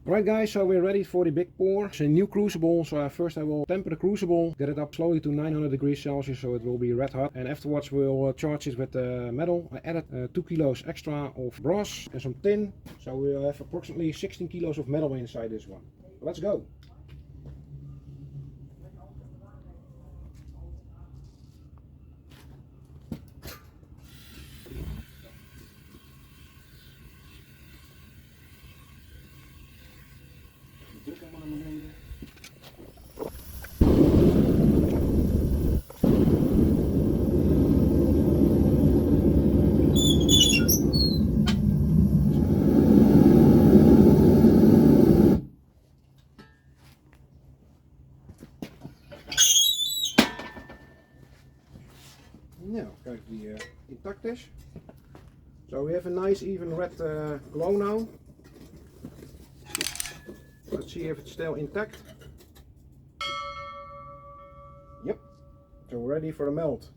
Alright guys, so we're ready for the big pour. It's a new crucible, so first I will temper the crucible, get it up slowly to 900 degrees Celsius so it will be red hot. And afterwards we'll charge it with metal. I added 2 kilos extra of brass and some tin, so we'll have approximately 16 kilos of metal inside this one. Let's go! Druk hem maar naar beneden. Nou, kijk of die intact is. So we have a nice even red glow now. Let's see if it's still intact. Yep, so we're ready for the melt.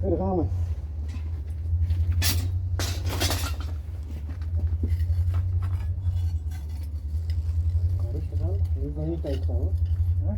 daar gaan we. Rustig aan, je moet nog niet tegenstaan hoor. Ja?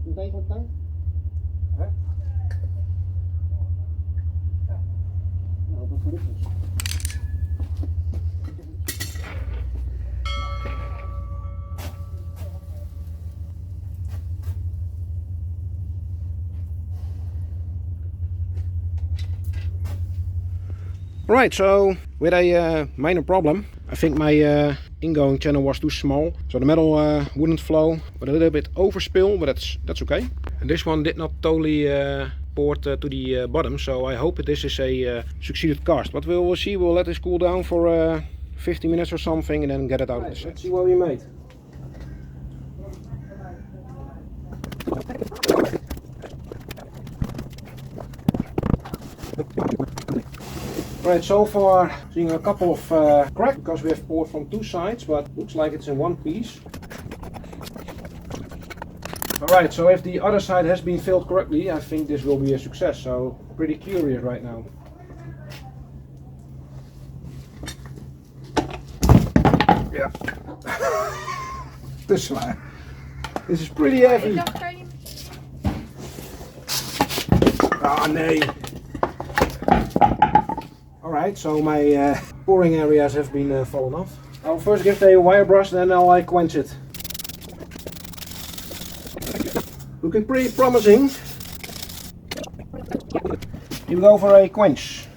Meteen van tang? Hè? Ja. Nou, dat gelukt is. Right, so with a minor problem. I think my ingoing channel was too small, so the metal wouldn't flow, but a little bit overspill, but that's okay. And this one did not totally port to the bottom, so I hope this is a succeeded cast. But we'll see. We'll let this cool down for 50 minutes or something, and then get it out. Right, let's see what we made. Right, so far seeing a couple of cracks because we have poured from two sides, but looks like it's in one piece. Alright, so if the other side has been filled correctly, I think this will be a success, so pretty curious right now. Yeah. Te zwaar. This is pretty heavy. Ah, nee. Alright, so my pouring areas have been fallen off. I'll first give the wire brush, then I'll quench it. Looking pretty promising. Here we go for a quench.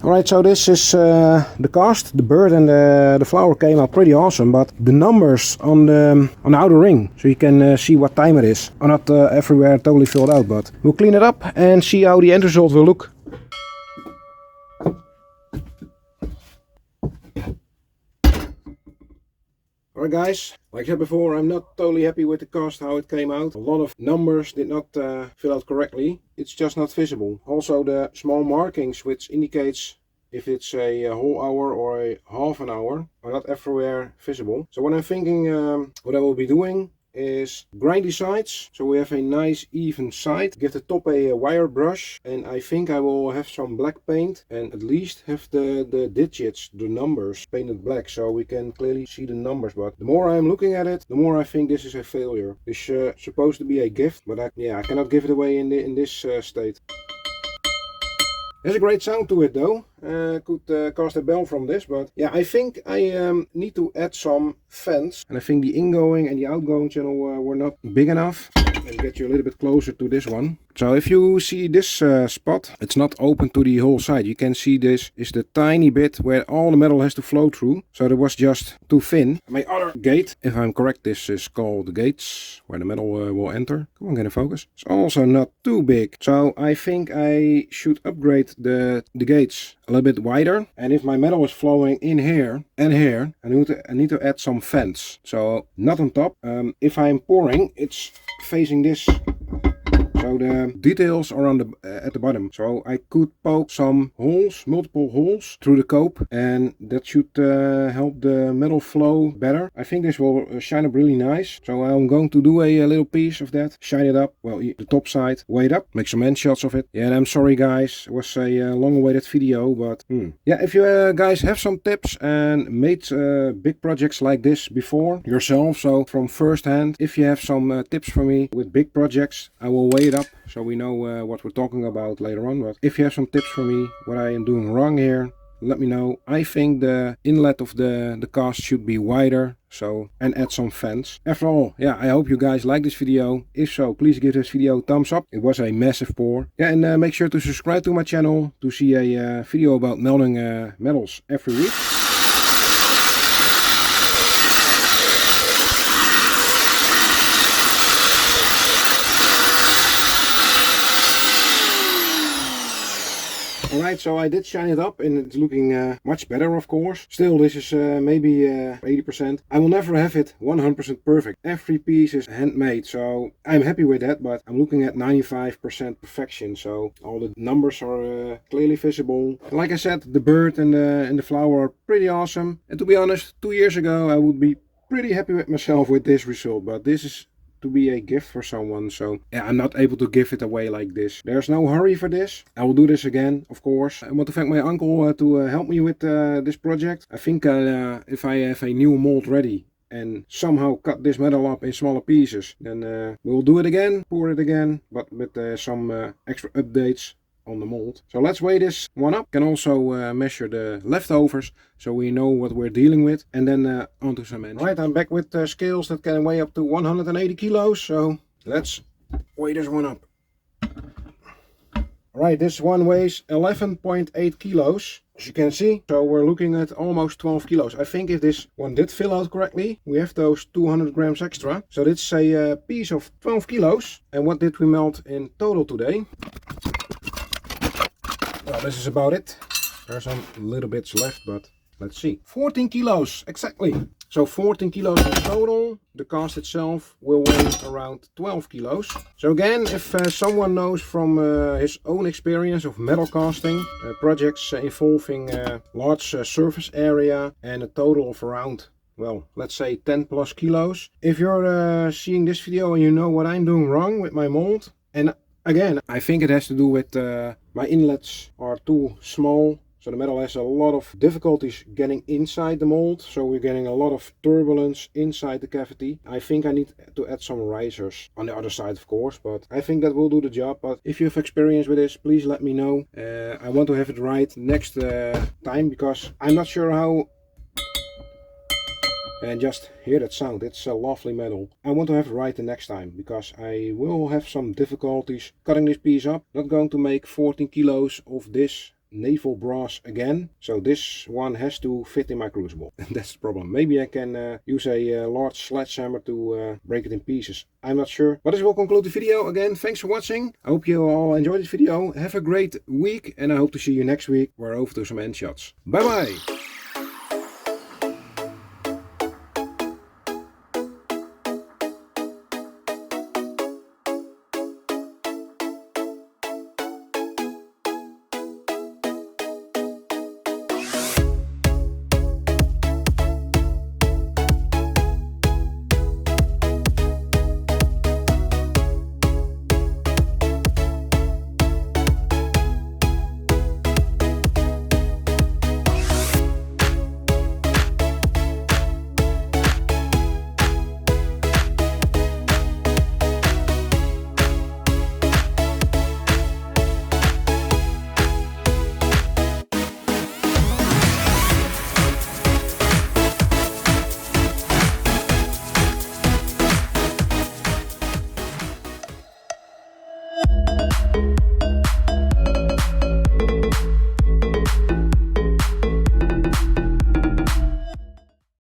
Alright, so this is the cast. The bird and the flower came out pretty awesome, but the numbers on the outer ring, so you can see what time it is, are not everywhere totally filled out, but we'll clean it up and see how the end result will look. Alright guys, like I said before, I'm not totally happy with the cast, how it came out. A lot of numbers did not fill out correctly. It's just not visible. Also the small markings which indicates if it's a whole hour or a half an hour are not everywhere visible. So what I'm thinking, what I will be doing is grind the sides so we have a nice even side. Give the top a wire brush, and I think I will have some black paint and at least have the digits, the numbers painted black so we can clearly see the numbers. But the more I'm looking at it, the more I think this is a failure. This is supposed to be a gift, but I cannot give it away in this state. There's a great sound to it though. Could cast a bell from this, but yeah, I think I need to add some fans. And I think the ingoing and the outgoing channel were not big enough. Let's get you a little bit closer to this one. So if you see this spot, it's not open to the whole side. You can see this is the tiny bit where all the metal has to flow through. So it was just too thin. My other gate, if I'm correct, this is called the gates, where the metal will enter. Come on, get in focus. It's also not too big. So I think I should upgrade the gates a little bit wider. And if my metal is flowing in here and here, I need to add some vents. So not on top. If I'm pouring, it's facing this. So the details are on the at the bottom. So I could poke some holes, multiple holes through the cope, and that should help the metal flow better. I think this will shine up really nice. So I'm going to do a little piece of that, shine it up, well, the top side, weight up, make some end shots of it. Yeah, and I'm sorry guys, it was a long awaited video, but yeah, if you guys have some tips and made big projects like this before yourself, so from first hand, if you have some tips for me with big projects, I will weigh it up so we know what we're talking about later on. But if you have some tips for me, what I am doing wrong here, let me know. I think the inlet of the cast should be wider, so, and add some fans. After all, yeah, I hope you guys like this video. If so, please give this video a thumbs up. It was a massive pour. Yeah, and make sure to subscribe to my channel to see a video about melting metals every week. Alright, so I did shine it up and it's looking much better, of course. Still, this is maybe 80%. I will never have it 100% perfect. Every piece is handmade, so I'm happy with that, but I'm looking at 95% perfection. So all the numbers are clearly visible. Like I said, the bird and the flower are pretty awesome. And to be honest, 2 years ago I would be pretty happy with myself with this result, but this is to be a gift for someone, so yeah, I'm not able to give it away like this. There's no hurry for this. I will do this again, of course. I want to thank my uncle to help me with this project. I think if I have a new mold ready and somehow cut this metal up in smaller pieces, then we'll do it again, pour it again, but with some extra updates on the mold. So let's weigh this one up. Can also measure the leftovers so we know what we're dealing with, and then onto some ends. Right, I'm back with scales that can weigh up to 180 kilos, so let's weigh this one up. Alright, this one weighs 11.8 kilos, as you can see. So we're looking at almost 12 kilos. I think if this one did fill out correctly, we have those 200 grams extra. So it's a piece of 12 kilos. And what did we melt in total today? Well, this is about it. There's some little bits left, but let's see. 14 kilos, exactly. So 14 kilos in total. The cast itself will weigh around 12 kilos. So again, if someone knows from his own experience of metal casting, projects involving large surface area and a total of around, well, let's say 10 plus kilos. If you're seeing this video and you know what I'm doing wrong with my mold, and again, I think it has to do with my inlets are too small. So the metal has a lot of difficulties getting inside the mold. So we're getting a lot of turbulence inside the cavity. I think I need to add some risers on the other side, of course, but I think that will do the job. But if you have experience with this, please let me know. I want to have it right next time, because I'm not sure how. And just hear that sound, it's a lovely metal. I want to have it right the next time, because I will have some difficulties cutting this piece up. Not going to make 14 kilos of this naval brass again, so this one has to fit in my crucible. That's the problem. Maybe I can use a large sledgehammer to break it in pieces. I'm not sure. But this will conclude the video. Again, thanks for watching. I hope you all enjoyed this video. Have a great week, and I hope to see you next week. We're over to some end shots. Bye bye.